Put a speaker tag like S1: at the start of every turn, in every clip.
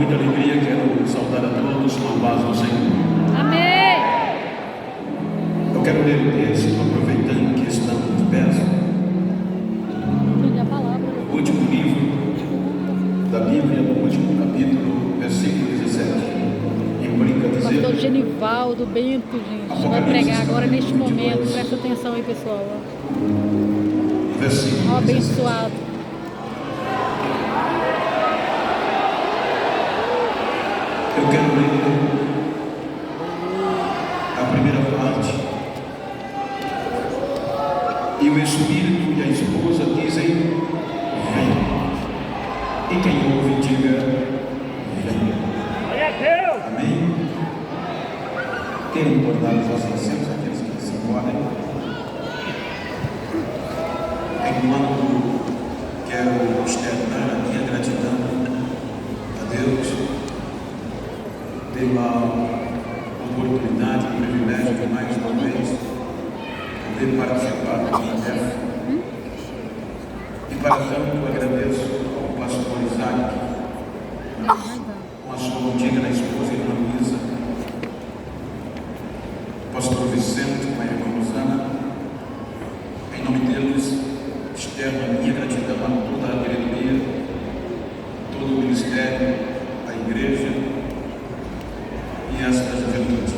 S1: muita alegria, quero saudar a todos com a paz do Senhor.
S2: Amém.
S1: Eu quero ler o texto, aproveitando que estamos de pé. O último livro da Bíblia, no último capítulo, versículo 17. Implica dizer...
S2: Pastor Genivaldo Bento, gente, vai pregar agora neste momento. Presta atenção aí, pessoal.
S1: Versículo 17.
S2: Abençoado.
S1: Eu quero ler a primeira parte. E o Espírito e a esposa dizem: vem. E quem ouve, diga: vem. Amém? Querem guardar os vossos assentos, aqueles que se podem. Enquanto quero externar a minha gratidão a Deus pela oportunidade e privilégio de mais uma vez poder participar do INDEF. E para tanto agradeço ao pastor Isaac, com a sua antiga esposa e irmã Luísa, pastor Vicente, com a irmã Rosana. Em nome deles, externo a minha gratidão a toda a diretoria, todo o ministério, a igreja e esta juventude.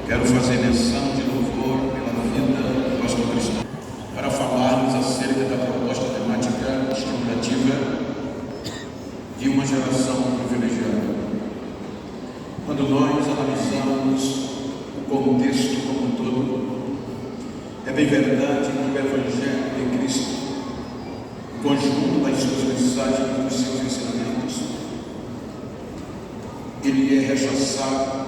S1: Quero fazer menção de louvor pela vida do pastor Cristão para falarmos acerca da proposta temática estimulativa de uma geração privilegiada. Quando nós analisamos o contexto como um todo, é bem verdade que o Evangelho de Cristo, o conjunto das suas mensagens e dos seus ensinamentos, ele é rechaçado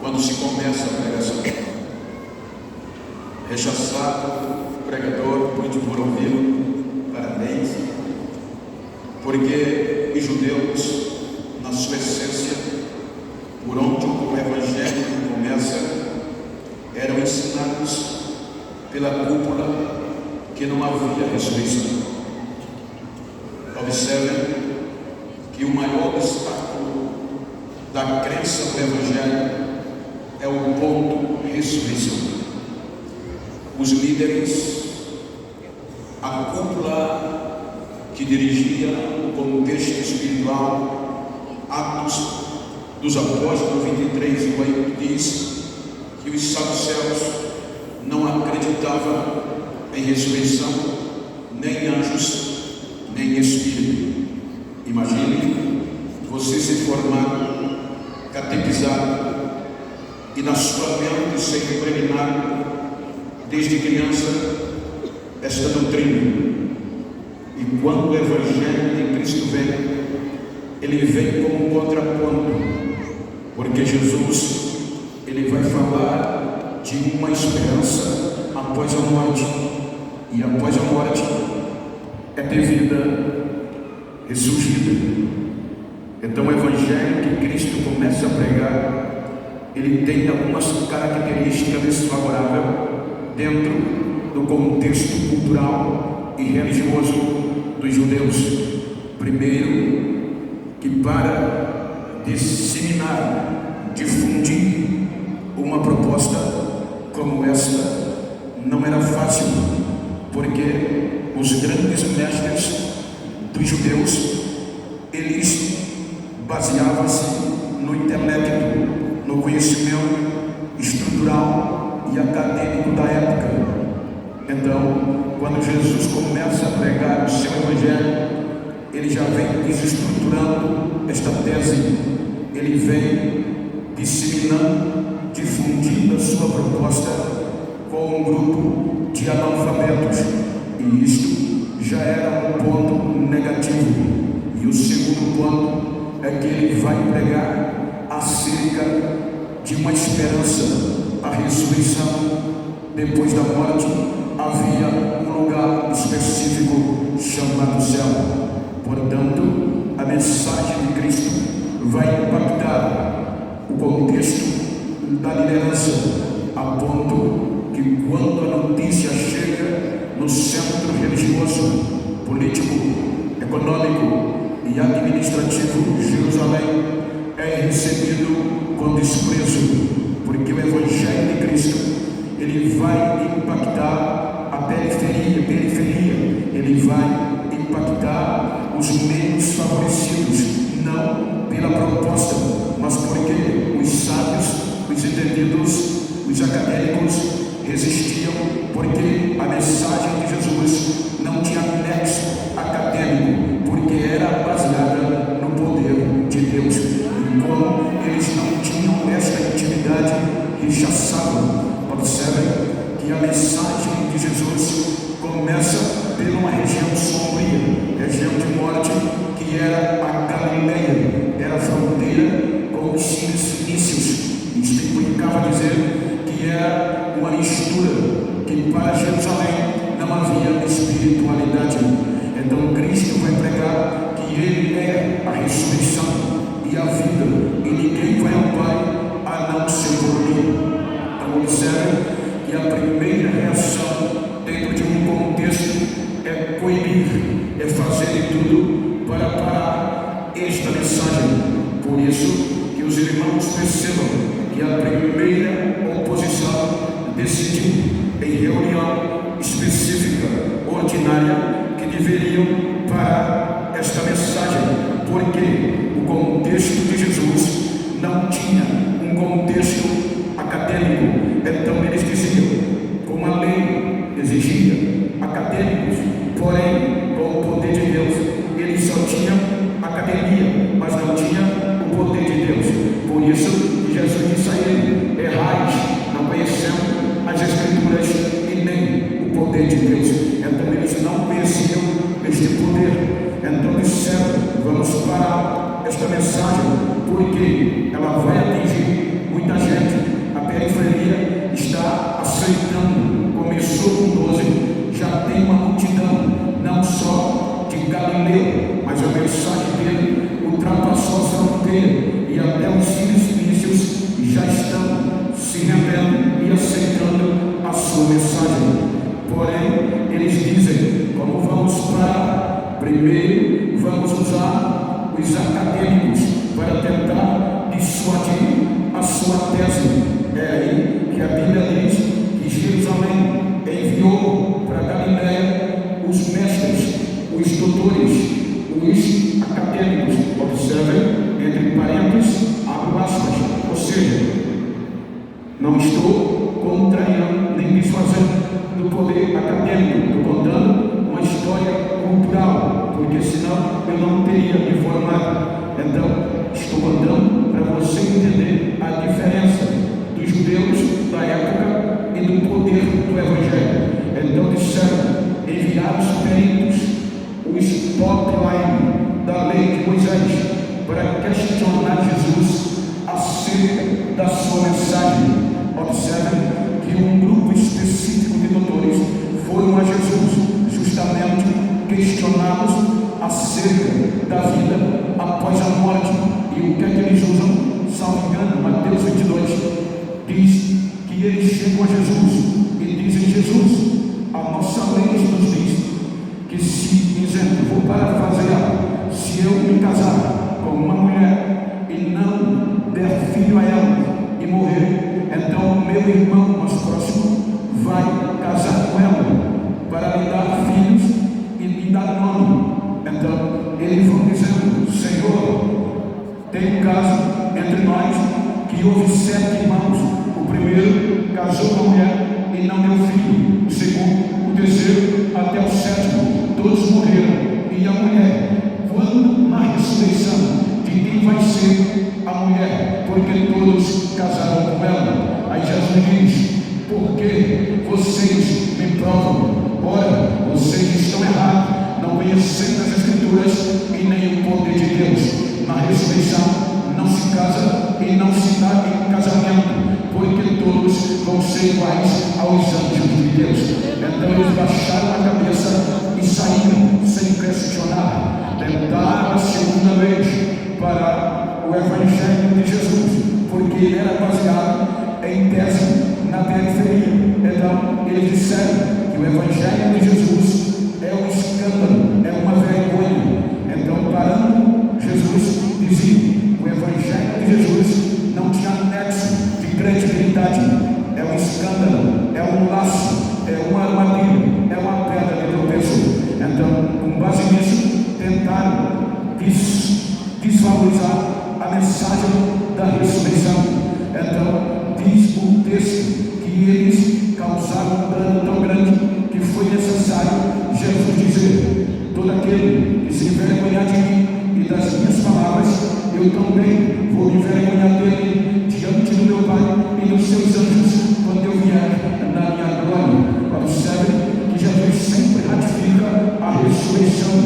S1: quando se começa a pregação. Rechaçado, o pregador, muito por ouvi-lo, parabéns, porque os judeus, na sua essência, por onde o Evangelho começa, eram ensinados pela cúpula que não havia ressurreição. Observem que o maior obstáculo da crença do Evangelho é o ponto ressurreição. Os líderes, a cúpula que dirigia o contexto espiritual, Atos dos Apóstolos 23:8 diz que os saduceus não acreditavam em ressurreição, nem anjos, nem espírito. Imagine você se formar, catequizado, e na sua mente ser impregnado desde criança esta doutrina. E quando o Evangelho de Cristo vem, ele vem como um contraponto, porque Jesus, ele vai falar de uma esperança após a morte, e após a morte é ter vida ressurgida. Então o Evangelho que Cristo começa a pregar, ele tem algumas características desfavoráveis dentro do contexto cultural e religioso dos judeus. Primeiro, que para disseminar, difundir uma proposta como esta não era fácil, porque os grandes mestres dos judeus, eles baseavam-se no intelecto, no conhecimento estrutural e acadêmico da época. Então, quando Jesus começa a pregar o seu Evangelho, ele já vem desestruturando esta tese, ele vem disseminando, difundindo a sua proposta com um grupo de analfabetos, e isto já era um ponto negativo. E o segundo ponto é que ele vai pregar acerca de uma esperança, a ressurreição. Depois da morte havia um lugar específico chamado céu. Portanto, a mensagem de Cristo vai impactar o contexto da liderança, a ponto que quando a notícia chega no centro religioso, político, econômico e administrativo, Jerusalém é recebido com desprezo, porque o Evangelho de Cristo ele vai impactar a periferia, ele vai impactar os menos favorecidos, não pela proposta, mas porque os sábios, os entendidos, os acadêmicos resistiam, porque a mensagem de Jesus não tinha nexo acadêmico, porque era baseada no poder de Deus. E como eles não tinham esta intimidade, rechaçavam. Observem que a mensagem de Jesus começa por uma região sombria, região de morte, que era a Galileia, era a fronteira com os fenícios. Isso implicava dizer que era uma mistura, que para Jerusalém não havia espiritualidade. Então Cristo vai pregar que Ele é a ressurreição e a vida, e ninguém vai ao Pai a não ser por mim. Então observe que a primeira reação dentro de um contexto é coibir, é fazer de tudo para parar esta mensagem. Por isso que os irmãos percebam que a primeira oposição decidiu em reunião específica, ordinária, que deveriam parar esta mensagem, porque o contexto de Jesus não tinha um contexto acadêmico. Então eles diziam, como a lei exigia acadêmicos, porém com o poder de Deus eles só tinham academia, mas não tinham o poder de Deus. Por isso que Jesus disse a ele: errais, não conhecendo as Escrituras e nem o poder de Deus. Então eles não conheciam este poder. Então disseram: vamos parar esta mensagem, porque ela vai atingir muita gente. A periferia está aceitando. Começou com 12, já tem uma multidão, não só de Galileu, mas a mensagem dele ultrapassou a fronteira, e até os fenícios já estão se rendendo e aceitando a sua mensagem. Porém, eles dizem: como vamos parar? Primeiro vamos usar os acadêmicos para tentar dissuadir a sua tese. É aí que a Bíblia diz que Jerusalém enviou para Galileia os mestres, os doutores, os acadêmicos. Observem, entre parênteses, abro aspas, ou seja, não estou contrariando nem desfazendo do poder acadêmico, estou contando uma história cultural, porque senão eu não teria me formado. Então, estou contando para você entender a diferença dos judeus da época e do poder do Evangelho. Então disseram, enviaram os peritos, os top line da lei de Moisés, para questionar Jesus acerca da sua mensagem. Observem que um grupo específico de doutores foram a Jesus justamente questioná-los acerca da vida após a morte. E o que é que eles usam? Salvo engano, Mateus 22 diz que eles chegam a Jesus e dizem: Jesus, a nossa lei nos diz que, se, dizendo, vou parafrasear, se eu me casar com uma mulher e não der filho a ela e morrer, então meu irmão mais próximo vai casar com ela para lhe dar filhos e lhe dar nome. Então eles vão dizendo: Senhor, tem um caso entre nós que houve 7 irmãos. O primeiro casou com a mulher e não deu filho. O segundo, o terceiro, até o 7º, todos morreram. E a mulher, quando na ressurreição, de quem vai ser a mulher? Porque todos casaram com ela. Aí Jesus diz: por que vocês me provam? Ora, vocês estão errados, não conhecendo as Escrituras e nem o poder de Deus. Na ressurreição não se casa e não se dá em casamento, porque todos vão ser iguais aos anjos de Deus. Então eles baixaram a cabeça e saíram sem questionar. Tentaram a segunda vez para o Evangelho de Jesus, porque ele era baseado em tese na periferia. Então eles disseram que o Evangelho de Jesus é um escândalo, é uma vergonha. Então, parando desvalorizar a mensagem da ressurreição. Então, diz o texto que eles causaram um dano tão grande que foi necessário Jesus dizer: todo aquele que se envergonhar de mim e das minhas palavras, eu também vou me envergonhar dele diante do meu Pai e dos seus anjos quando eu vier na minha glória. Observe que Jesus sempre ratifica a ressurreição.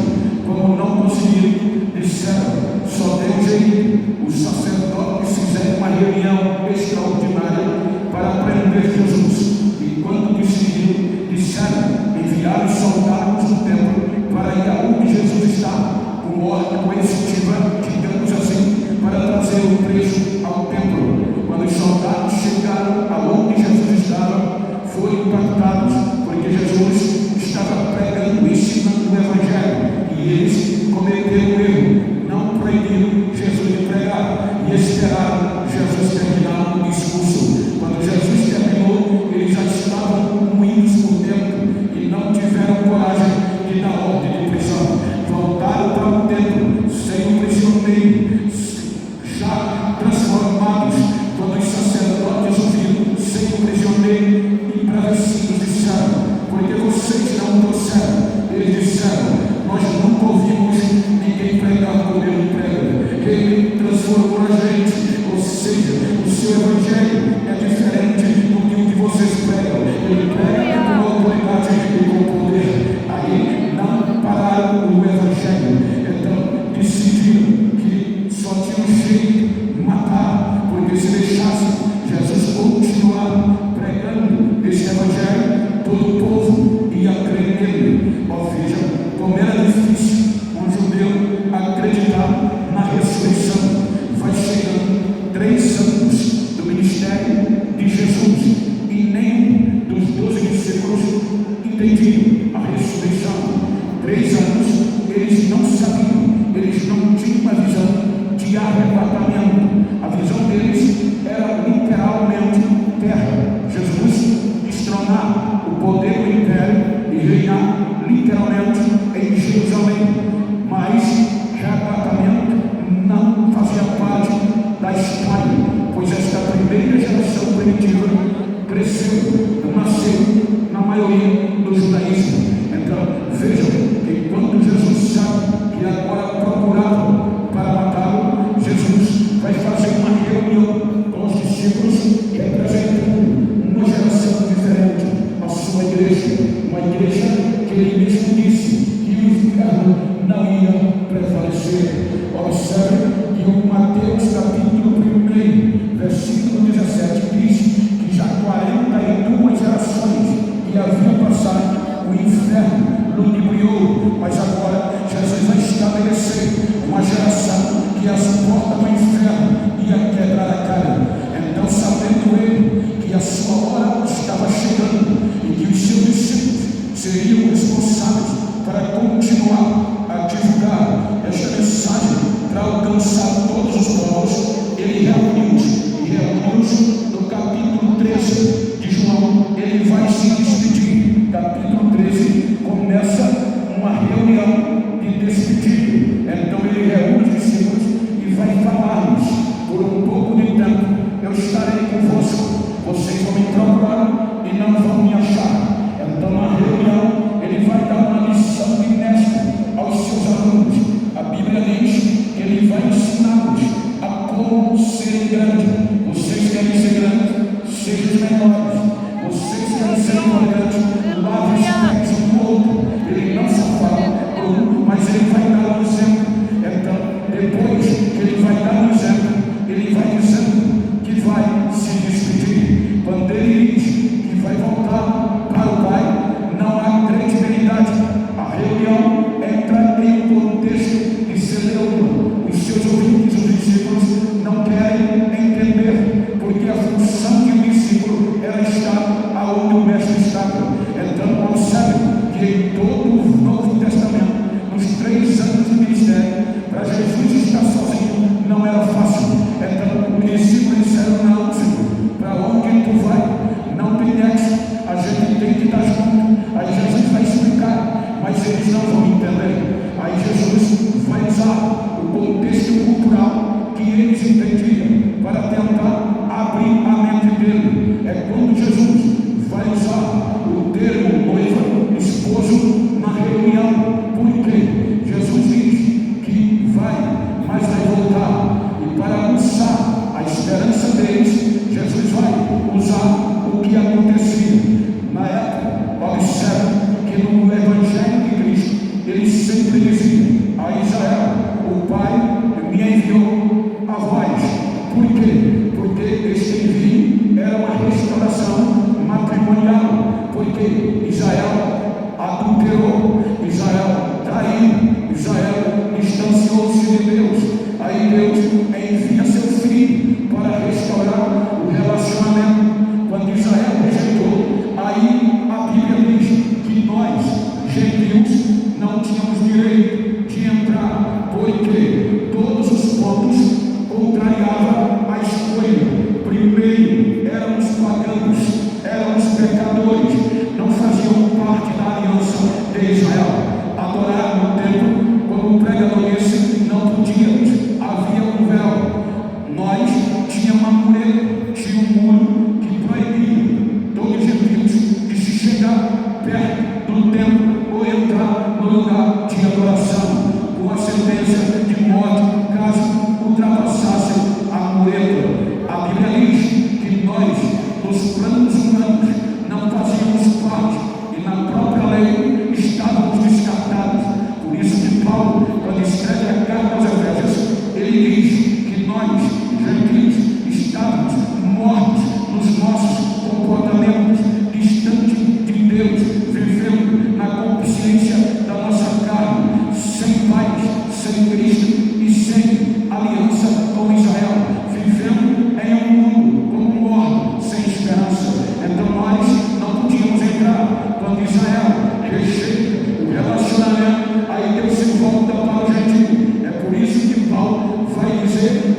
S1: Como não conseguiram, disseram: só tem um jeito. Os sacerdotes fizeram uma reunião extraordinária para prender Jesus. E quando conseguiram, disseram: enviaram soldados no templo para ir aonde Jesus está, com ordem coercitiva, digamos assim, para trazer o preso ao templo. Quando os soldados chegaram aonde Jesus estava, foram impactados, porque Jesus estava pregando, ensinando o Evangelho, e eles cometeram um erro. Não proibiram Jesus de pregar e esperaram Jesus terminar o discurso. Quando Jesus terminou, eles já estavam moídos por dentro e não tiveram coragem de dar ordem de prisão. Voltaram para o templo sem o prisioneiro, já transformados. Quando os sacerdotes ouviram sem o prisioneiro, embravecidos, disseram: por que vocês não trouxeram? Eles disseram: nós nunca ouvimos ninguém pregar como ele prega. Ele transformou a gente, ou seja, o seu evangelho é diferente do que o que vocês pregam. Ele prega com autoridade e com poder. Aí não pararam o evangelho. Então decidiram que só tinha um jeito: matar, porque se deixassem Jesus continuar pregando esse evangelho, todo o povo ia crer nele. Ou veja como era difícil um judeu acreditar na ressurreição. Vai chegando 3 anos do ministério de Jesus e nenhum dos 12 discípulos entendiam a ressurreição. 3 anos eles não sabiam, eles não tinham uma visão de arrebatamento. A visão deles era literalmente terra. Jesus destronar o poder do império e reinar literalmente em Jerusalém, mas arrebatamento não fazia parte da história, pois esta primeira geração primitiva cresceu, nasceu na maioria do judaísmo. Então vejam que quando Jesus sabe que agora procuravam para matá-lo, Jesus vai fazer uma reunião com os discípulos, representando uma geração diferente, a sua igreja, uma igreja que ele mesmo disse que o inferno não ia prevalecer. Observe que o Mateus capítulo 1, versículo 17 diz que já 42 gerações que haviam passado, o inferno ludibriou, mas agora Jesus vai estabelecer uma geração que as portas do inferno ia quebrar a cara. Então, sabendo ele que a sua hora estava chegando e que os seus discípulos seriam responsáveis para continuar a divulgar esta mensagem para alcançar todos os povos, ele reuniu-os no capítulo 13 de João. Ele vai se despedir. Capítulo 13 começa uma reunião de despedida. Então ele reúne os discípulos e vai falar-lhes: por um pouco de tempo eu estarei convosco, vocês vão me procurar e não vão me achar. Então na reunião ele vai dar uma lição de mestre aos seus alunos. A Bíblia diz que ele vai ensiná-los a como ser grande. Vocês querem ser grandes? Sejam os menores. Vocês querem ser importantes? Lave os pés um do outro. Ele não só fala por um, mas ele vai dar um exemplo. Então, depois que ele vai dar um exemplo, ele vai dizendo que vai se despedir. Quando ele diz que vai voltar para o Pai, não há credibilidade. A reunião entra em um contexto de celeuma. Os seus ouvintes, os discípulos, não querem entender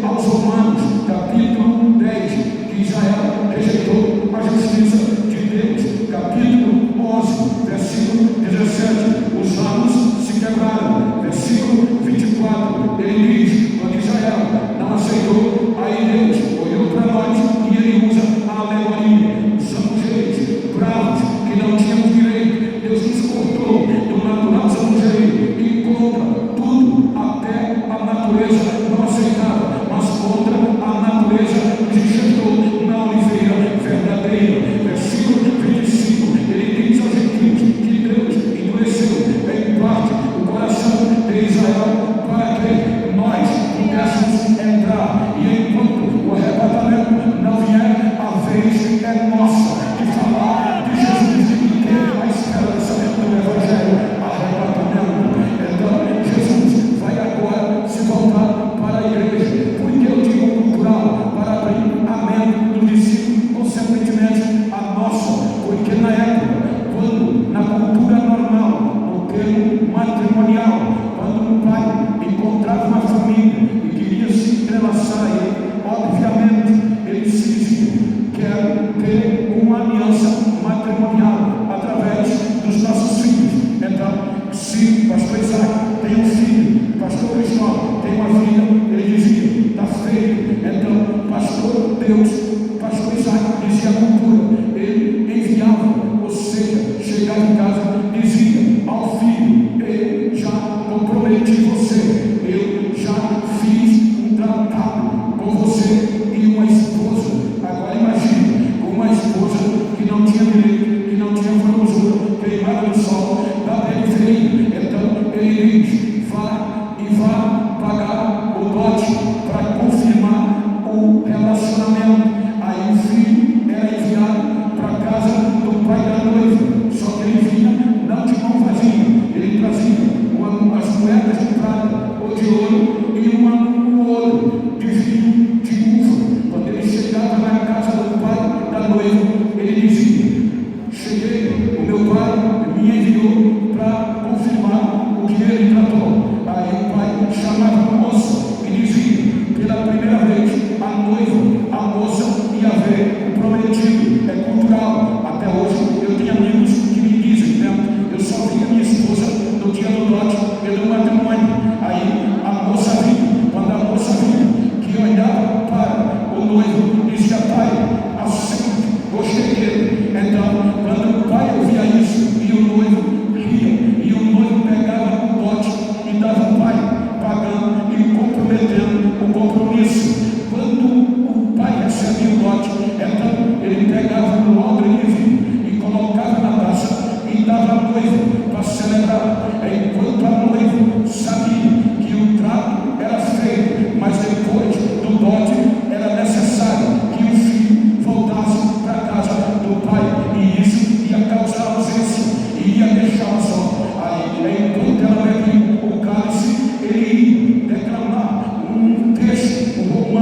S3: aos Romanos, capítulo 10, que Israel rejeitou a justiça de Deus. Capítulo 11, versículo 17, os anos se quebraram. Versículo 24, ele diz: quando Israel não aceitou, aí Deus olhou para nós e ele usa a alegoria. Somos reis bravos que não tínhamos direito. Deus nos cortou do natural, somos reis e contra tudo, até a natureza não aceitava, mas contra a natureza nos enxertou na oliveira verdadeira. Versículo 25, ele diz aos gentios que Deus endureceu em parte o coração de Israel para que nós pudéssemos entrar, e enquanto o arrebatamento não vier, a vez é nossa de falar de Jesus e ter a esperança do Evangelho. Arrebatamento. Então Jesus vai agora se voltar para a igreja. Por que eu digo cultural? Para abrir a mente do discípulo, consequentemente a nossa, porque na época, quando na cultura normal, no termo matrimonial, quando um pai encontrava uma família e queria se entrelaçar, obviamente ele se dizia: quero ter uma aliança matrimonial através dos nossos filhos. Então, se pastor Isaac tem um filho, pastor Cristóvão tem uma filha, ele dizia: está feito. Então, pastor Deus, pastor Isaac dizia a cultura, ele enviava, ou seja, chegava em casa, dizia ao filho: eu já comprometi você, eu já fiz um tratado com você e uma esposa. Agora imagine, uma esposa que não tinha direito, que não tinha formosura, queimada no sol, da periferia. Então ele diz: vá pagar o dote para confirmar o relacionamento. Aí o filho era enviado para a casa do pai da noiva, só que ele vinha não de mão vazia, ele trazia as moedas de prata ou de ouro e um ouro de vinho de uva. Quando ele chegava na casa do pai da noiva, ele dizia: cheguei, o meu pai me enviou para confirmar o que ele tratou. Aí o pai chamava a moça e dizia: pela primeira vez, a moça ia ver o prometido. É cultural. Até hoje eu tenho amigos que me dizem, né? Eu só vi a minha esposa no dia do dote e do matrimônio. Aí a moça vinha. Quando a moça vinha, que olhava para o noivo, dizia: pai, assim, gostei dele. Então, quando o pai ouvia isso, e o noivo ria, e o noivo pegava o dote e dava o pai, pagando e comprometendo o compromisso. Quando o pai recebia o dote, então ele pegava um odre de vinho e colocava na taça e dava a noiva para celebrar. Enquanto a noiva sabia que o trato era feito, mas depois do dote era necessário que o filho voltasse para a casa do pai, e isso ia causar ausência e ia deixá-la só. Aí, enquanto ela bebia o cálice, ele ia declamar um texto, um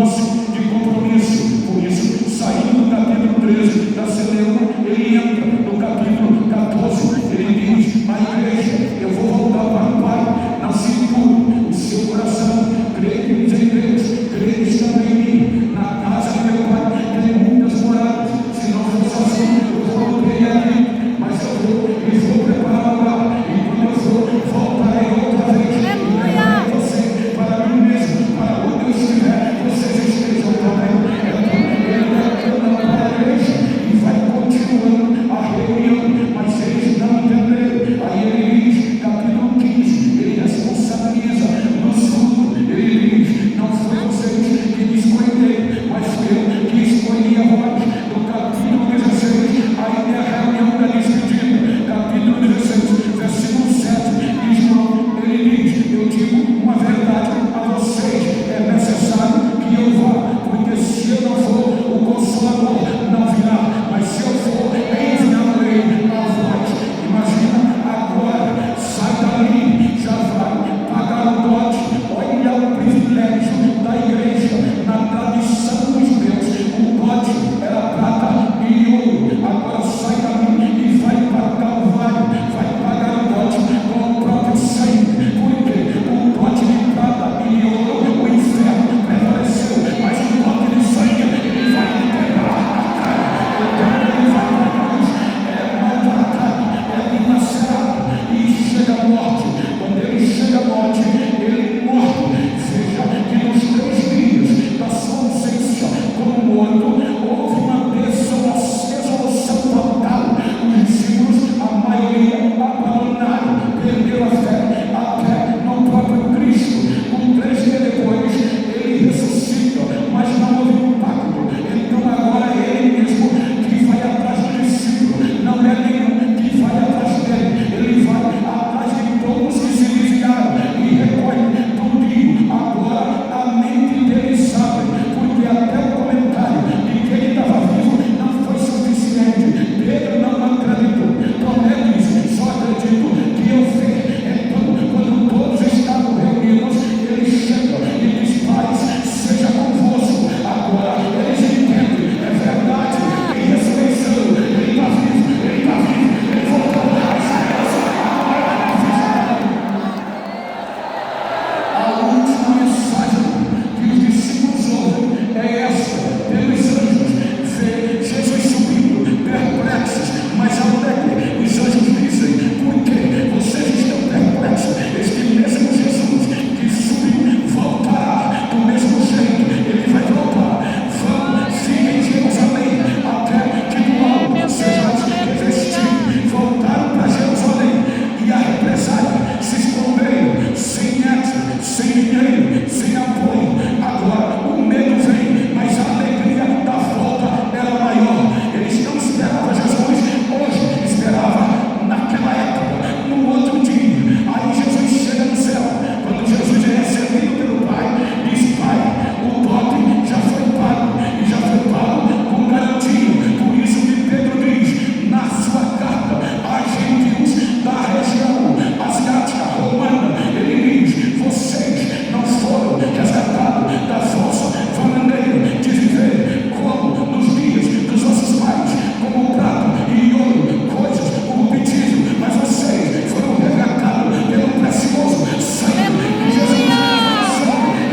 S3: dinheiro, sem apoio. Agora o medo vem, mas a alegria da volta era maior. Eles não esperavam Jesus hoje, esperava naquela época, no outro dia. Aí Jesus chega no céu. Quando Jesus é recebido pelo Pai, diz: Pai, o dote já foi pago, e já foi pago com garantia. Por isso que Pedro diz na sua carta a gentios da região asiática romana, ele diz: vocês não foram resgatados da vossa maneira de viver como nos dias dos vossos pais, como prata e ouro, coisas corruptíveis, mas vocês foram resgatados pelo precioso sangue de Jesus.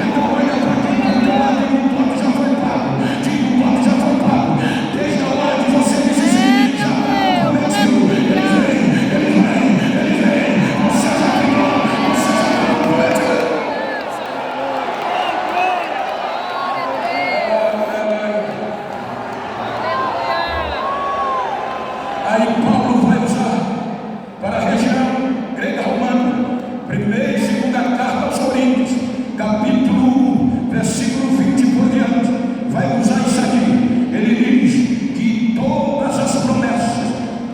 S3: Então olha para quem está do lado, que o dote já foi pago, que o dote já foi pago, desde a hora de você dizer já está prometido. Ele vem, você já criou, você já está prometido. Aí Paulo vai usar para a região grega romana, primeira e segunda carta aos Coríntios, capítulo 1, versículo 20 por diante, vai usar isso aqui. Ele diz que todas as promessas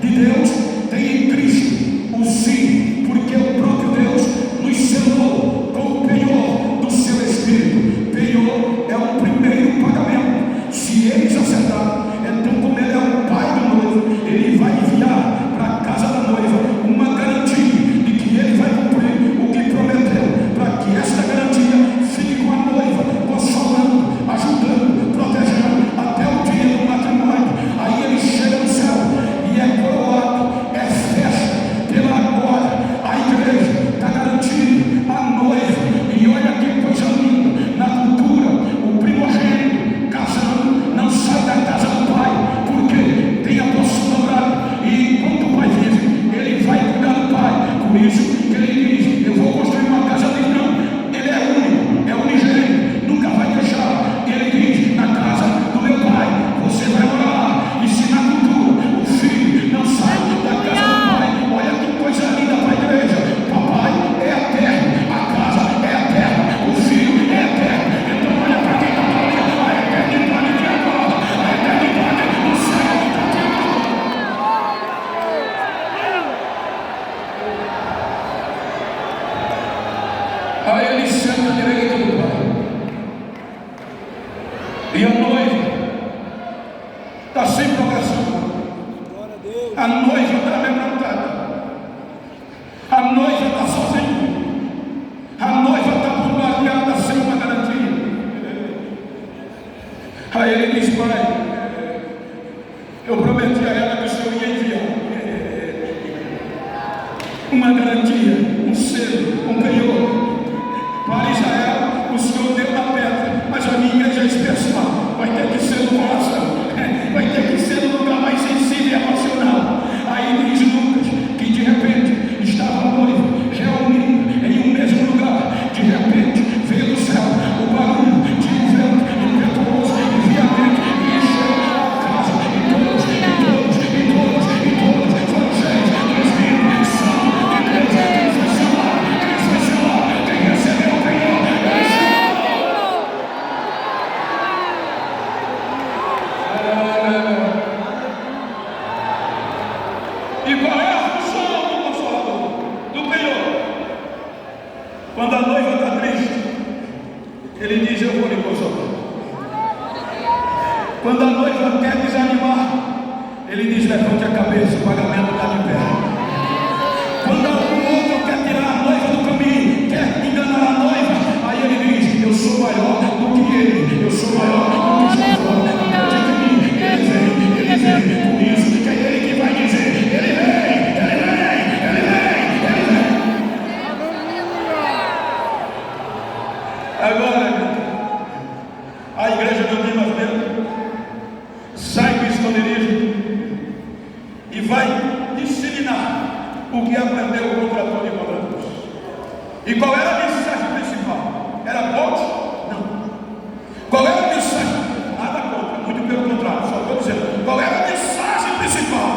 S3: de Deus têm em Cristo o sim, porque o próprio Deus nos selou com o penhor do seu Espírito. Penhor é o primeiro pagamento. Se eles acertarem, então como ele é o pai do noivo, ele vai enviar para a casa da noiva uma garantia de que ele vai cumprir o que prometeu, para que esta garantia fique com a noiva, consolando, ajudando, protegendo até o dia do matrimônio. Aí ele chega no céu e é coroado, é festa pela glória. A igreja está garantida, a noiva. E olha que coisa linda, na cultura, o primogênito casando não sai da casa do pai, porque tem a posse dobrada, e enquanto o pai vive, ele vai cuidar do pai. Por isso que ele diz: eu vou construir uma casa dele. Não, ele é único, é unigênito, nunca vai deixar. Ele diz: na casa do meu pai você vai morar lá. E se na cultura o filho não sai da casa do pai, olha que coisa linda para a igreja. Papai é eterno, a casa é eterna, o filho é eterno. Então olha para quem está ali, a eternidade que agora, a eternidade do céu está aqui. Aí ele senta à direita do pai, e a noiva está sem progressão. A noiva está amedrontada, a noiva está sozinha, a noiva está bombardeada sem uma garantia. Aí ele diz: pai, eu prometi a ela que o Senhor ia enviar uma garantia, um selo, um penhor para Israel. O Senhor deu na pedra, mas a minha igreja é especial, vai ter que ser no coração, vai ter que ser no lugar mais sensível e emocional. Aí diz Lucas que de repente estava a noiva reunida em um mesmo lugar. De repente veio do céu o barulho de um vento impetuoso e violento, e encheu a casa, e todos foram cheios do Espírito Santo de Deus. Quem foi selado, quem recebeu o penhor, e qual é a função do Consolador, do penhor? Quando a noiva está triste, ele diz: eu vou lhe consolar. Quando a noiva quer desanimar, ele diz: levante a cabeça, o pagamento está de pé. Quando algum outro quer tirar a noiva do caminho, quer enganar a noiva, aí ele diz: eu sou maior do que ele, eu sou maior do que Jacó. Acredite em mim, ele vem. Por isso que é ele que vai dizer: ele vem. Agora, a igreja não tem mais medo, sai do esconderijo e vai disseminar o que aprendeu o contrator de contratos. E qual era a mensagem principal? Era bote? Não. Qual era a mensagem? Nada contra, muito pelo contrário, só estou dizendo. Qual era a mensagem principal?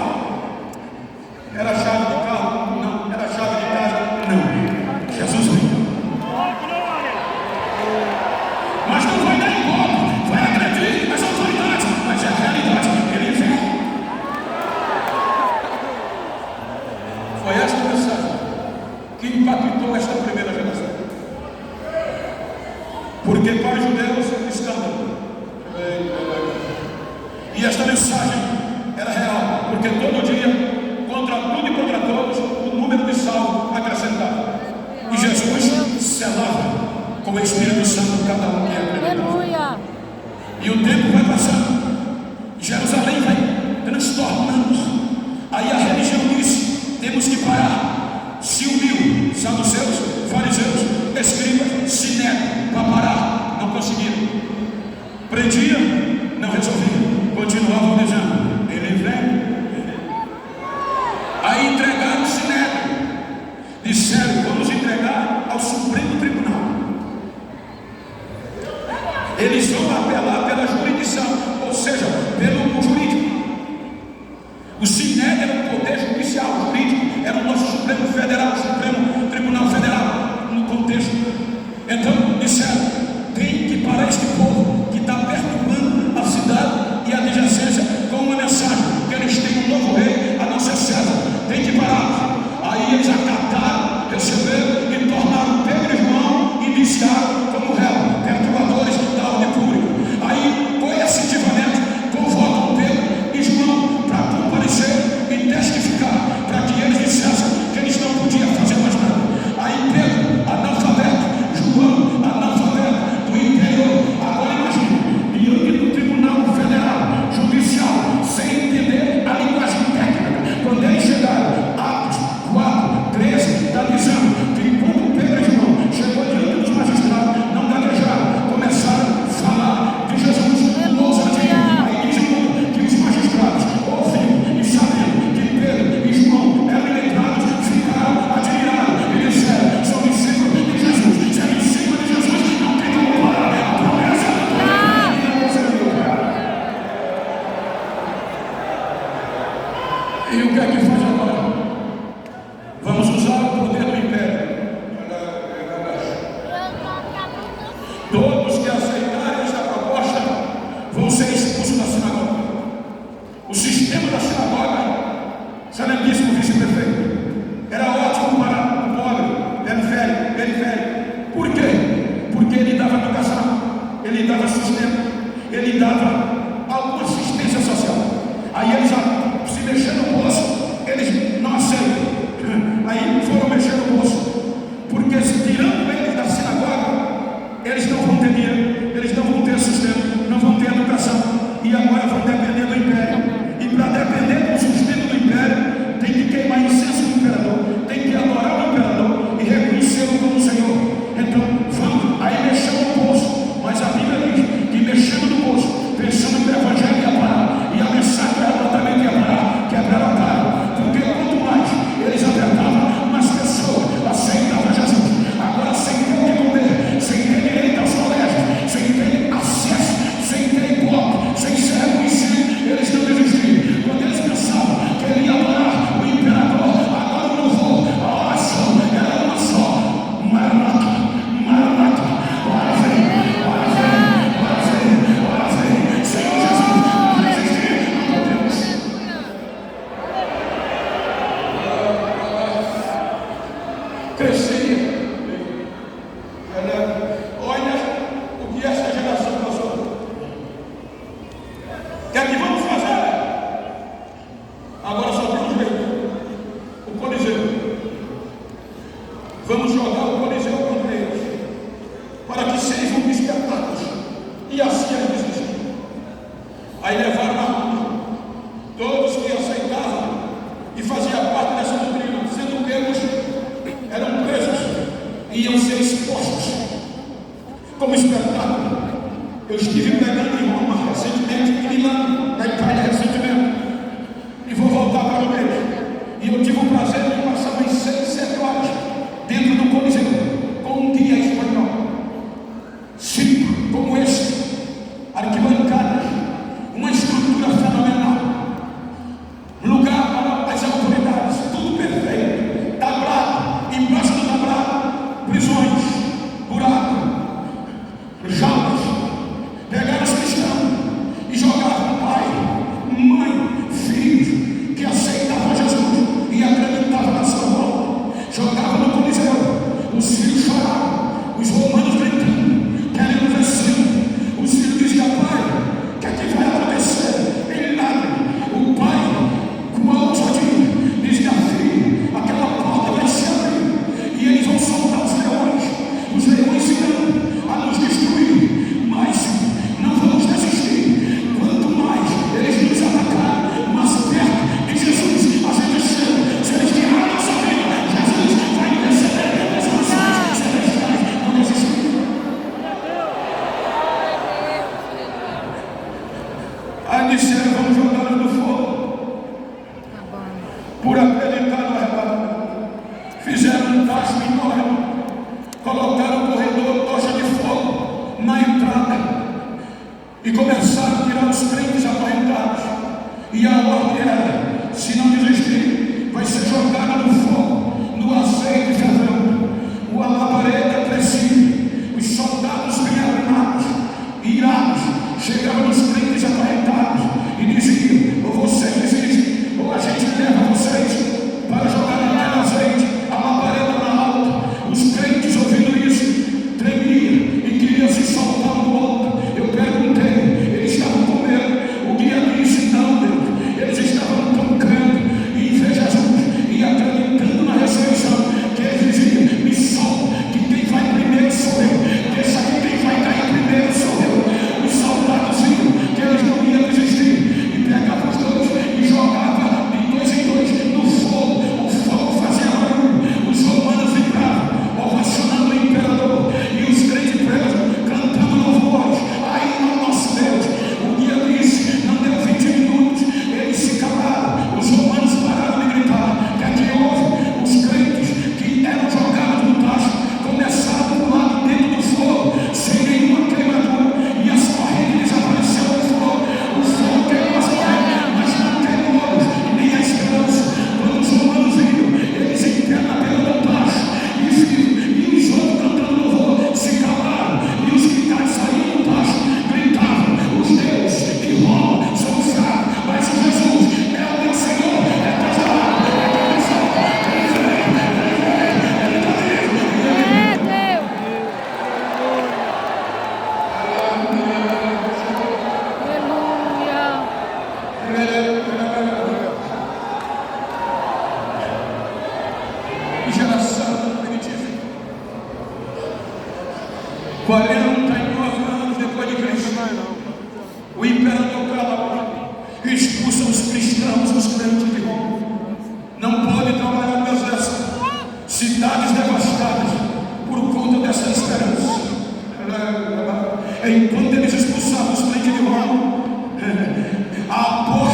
S3: Era a chave de carro? Não. Era a chave de casa? Não. Jesus veio.
S1: Porque para os judeus é um escândalo. E esta mensagem era real, porque todo dia, contra tudo e contra todos, o número de salvos acrescentava. E Jesus selava com o Espírito Santo cada um que acreditava.
S2: Aleluia.
S1: E o tempo vai passando, Jerusalém vai transtornando. Aí a religião disse: temos que parar. Se uniu saduceus, fariseus, escribas, se negam para parar, não conseguiram. Prendia, não resolvia, continuavam dizendo: ele vem. Aí entregaram o sinédrio, disseram: vamos entregar ao Supremo Tribunal. Eles vão apelar pela jurisdição, ou seja, pelo jurídico. O sinédrio era o poder judicial, o jurídico era o nosso Supremo Federal, o Supremo Tribunal Federal, no contexto. Então disseram: tem que parar este povo que está perturbando a cidade e a adjacência com uma mensagem que eles têm um novo rei, a não ser César. Tem que parar. Aí eles acataram, receberam e tornaram Pedro e João iniciaram como réu, perturbadores da ordem pública. Aí coercitivamente convocam Pedro e João para comparecer e testificar, para que eles dissessem que eles não podiam fazer mais nada. Aí Pedro, analfabeto, João, analfabeto do interior, agora imagine, diante do Tribunal Federal Judicial, sem entender a linguagem técnica, quando eles chegaram, Atos 4, 13, está dizendo que quando Pedro e João chegou diante dos magistrados, não gaguejaram, começaram a falar de Jesus com ousadia. Aí diz que os magistrados ouviram e sabendo que Pedro e João eram letrados, ficaram admirados e disseram: são discípulos de Jesus. Se é discípulo de Jesus, não tem como parar a promessa. E o que é que faz agora? Vamos usar o poder do império. Todos que aceitarem esta proposta vão ser expulsos da sinagoga. O sistema da sinagoga, excelentíssimo vice-prefeito, era ótimo para o pobre, periférico. Por quê? Porque ele dava educação, ele dava sustento, ele dava alguma assistência social. Aí eles se mexeram no bolso, eles não aceitam. Aí foram mexer no bolso, porque se tirando eles da sinagoga, eles não vão ter dinheiro, eles não vão ter sustento, não vão ter educação, e agora vão depender do império. E para depender do sustento do império, tem que queimar incenso do imperador, tem que adorar o imperador e reconhecê-lo como Senhor. Então vamos, aí mexeu no bolso, mas a Bíblia diz que mexendo no bolso, pensando que o evangelho ia parar, e a mensagem do arrebatamento ia parar, quebraram a cara, porque quanto mais eles apertavam, mais pessoas aceitavam Jesus. Agora, sem ter o que comer, sem ter direito aos colégios, sem ter acesso, sem ter ibope, sem ser reconhecido, eles não desistiram. Quando eles pensavam que ele ia adorar o imperador, agora não vou. A oração era uma só: Maranata, Maranata, ora vem, ora vem, ora vem, ora vem. Senhor Jesus, não desistir, não podemos. Crescia. Olha o que essa geração passou. O que é que vamos fazer? Agora só tem um jeito: o Coliseu. Vamos jogar o Coliseu contra eles, para que sejam espetáculos. E assim eles desistiram. Aí levaram a rua todos que aceitavam e faziam parte dessa doutrina, sendo pegos, eram presos e iam ser expostos como espetáculo. Eu estive pregando em Roma recentemente, em Milão, na Itália recentemente, e vou voltar para o mês. E eu tive o prazer de passar mais 6, 7 horas dentro do Coliseu com um guia espanhol. 5 como este, arquibancadas, uma estrutura fenomenal, lugar para as autoridades, tudo perfeito, tablado, embaixo do tablado, prisões, buraco, jaulas. Pegaram os cristãos e jogavam pai, mãe, filhos que aceitavam Jesus e acreditavam na sua volta, jogavam no Coliseu. Os filhos choravam, os romanos gritando, querendo
S3: disseram: vamos jogá-los no fogo. Por acreditar no arrebatamento, fizeram um tacho enorme, colocaram o corredor, tocha de fogo na entrada e começaram a tirar os crentes acorrentados. E a ordem era: se não desistir, vai ser jogado no fogo, no azeite fervendo. A labareda crescia, os soldados bem armados, irados, chegavam nos crentes acorrentados e diziam: ou vocês desistem, ou a gente leva vocês para jogar naquele azeite, a labareda na alta. Os crentes, ouvindo isso, tremiam e queriam se soltar um do outro. Eu perguntei, eles estavam com medo. O guia disse: não, Deus, eles estavam tão crendo em ver Jesus e acreditando na ressurreição, que eles diziam: me solta, que quem vai primeiro sou eu, deixa que quem vai cair primeiro sou eu. Os soldados viram que eles não iam desistir e pegavam os dois e jogavam de dois em dois no fogo. O fogo fazia barulho, os romanos vibravam, ovacionando o imperador, e os crentes presos cantando louvores. Aí no nosso Deus, o guia disse: não deu 20 minutos, eles se calaram, os romanos pararam de gritar. Que aqui houve? Os crentes que eram jogados no tacho começaram a pular dentro do fogo sem nenhuma queimadura, e as correntes desapareceram do fogo. O fogo queimou as correntes, mas não queimou nem a esperança. Quando os romanos viram eles em pé na beira do tacho e os outros cantando louvor, se calaram, e os que saíram do tacho gritavam: os deuses que rolam são fracos, mas Jesus é o meu Senhor, é pesado, é geração primitiva. 49 anos depois de Cristo, o imperador Cláudio expulsa os cristãos, os crentes de Roma. Não pode trabalhar no exército. Cidades devastadas por conta dessa esperança. Enquanto eles expulsavam os crentes de Roma, a porta